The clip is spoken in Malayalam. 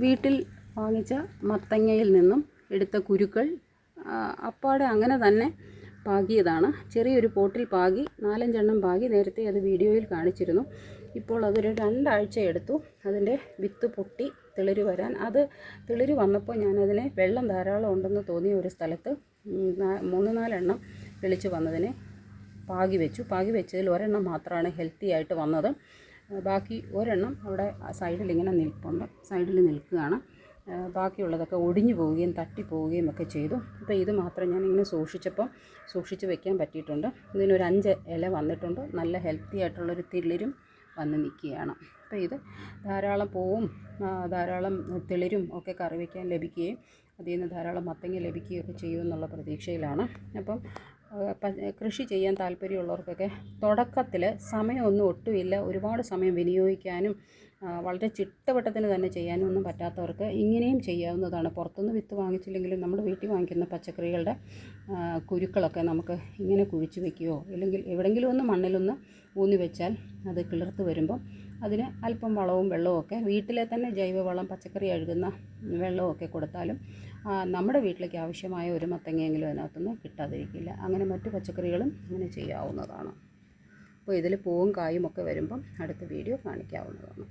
വീട്ടിൽ വാങ്ങിച്ച മത്തങ്ങയിൽ നിന്നും എടുത്ത കുരുക്കൾ അപ്പാടെ അങ്ങനെ തന്നെ പാകിയതാണ്. ചെറിയൊരു പോട്ടിൽ പാകി 4-5 പാകി. നേരത്തെ അത് വീഡിയോയിൽ കാണിച്ചിരുന്നു. ഇപ്പോൾ അതൊരു 2 ആഴ്ച എടുത്തു അതിൻ്റെ വിത്ത് പൊട്ടി തിളിര് വരാൻ. അത് തിളിര് വന്നപ്പോൾ ഞാനതിനെ വെള്ളം ധാരാളം ഉണ്ടെന്ന് തോന്നിയ ഒരു സ്ഥലത്ത് 3-4 കിളിച്ച് വന്നതിനെ പാകി വെച്ചു. പാകി വെച്ചതിൽ ഒരെണ്ണം മാത്രമാണ് ഹെൽത്തി ആയിട്ട് വന്നത്. ബാക്കി ഒരെണ്ണം അവിടെ സൈഡിൽ ഇങ്ങനെ സൈഡിൽ നിൽക്കുകയാണ്. ബാക്കിയുള്ളതൊക്കെ ഒടിഞ്ഞു പോവുകയും തട്ടിപ്പോവുകയും ഒക്കെ ചെയ്തു. അപ്പോൾ ഇത് മാത്രം ഞാനിങ്ങനെ സൂക്ഷിച്ച് വെക്കാൻ പറ്റിയിട്ടുണ്ട്. ഇതിനൊരു 5 ഇല വന്നിട്ടുണ്ട്. നല്ല ഹെൽത്തി ആയിട്ടുള്ളൊരു തിളിരും വന്ന് നിൽക്കുകയാണ്. അപ്പോൾ ഇത് ധാരാളം പൂവും ധാരാളം തിളിരും ഒക്കെ കറി വയ്ക്കാൻ ലഭിക്കുകയും അതിൽ നിന്ന് ധാരാളം മത്തങ്ങ ലഭിക്കുകയൊക്കെ ചെയ്യുമെന്നുള്ള പ്രതീക്ഷയിലാണ്. അപ്പം കൃഷി ചെയ്യാൻ താല്പര്യമുള്ളവർക്കൊക്കെ തുടക്കത്തിൽ സമയമൊന്നും ഒട്ടുമില്ല, ഒരുപാട് സമയം വിനിയോഗിക്കാനും വളരെ ചിട്ടവട്ടത്തിന് തന്നെ ചെയ്യാനും ഒന്നും പറ്റാത്തവർക്ക് ഇങ്ങനെയും ചെയ്യാവുന്നതാണ്. പുറത്തുനിന്ന് വിത്ത് വാങ്ങിച്ചില്ലെങ്കിലും നമ്മൾ വീട്ടിൽ വാങ്ങിക്കുന്ന പച്ചക്കറികളുടെ കുരുക്കളൊക്കെ നമുക്ക് ഇങ്ങനെ കുഴിച്ച് വയ്ക്കുകയോ അല്ലെങ്കിൽ എവിടെയെങ്കിലും ഒന്ന് മണ്ണിലൊന്ന് ഊന്നി വെച്ചാൽ അത് കിളിർത്ത് വരുമ്പം അതിന് അല്പം വളവും വെള്ളവും ഒക്കെ വീട്ടിലെ തന്നെ ജൈവവളം, പച്ചക്കറി അഴുകുന്ന വെള്ളമൊക്കെ കൊടുത്താലും നമ്മുടെ വീട്ടിലേക്ക് ആവശ്യമായ ഒരു മത്തങ്ങയെങ്കിലും അതിനകത്തുനിന്ന് കിട്ടാതിരിക്കില്ല. അങ്ങനെ മറ്റു പച്ചക്കറികളും ഇങ്ങനെ ചെയ്യാവുന്നതാണ്. അപ്പോൾ ഇതിൽ പൂവും കായും ഒക്കെ വരുമ്പം അടുത്ത വീഡിയോ കാണിക്കാവുന്നതാണ്.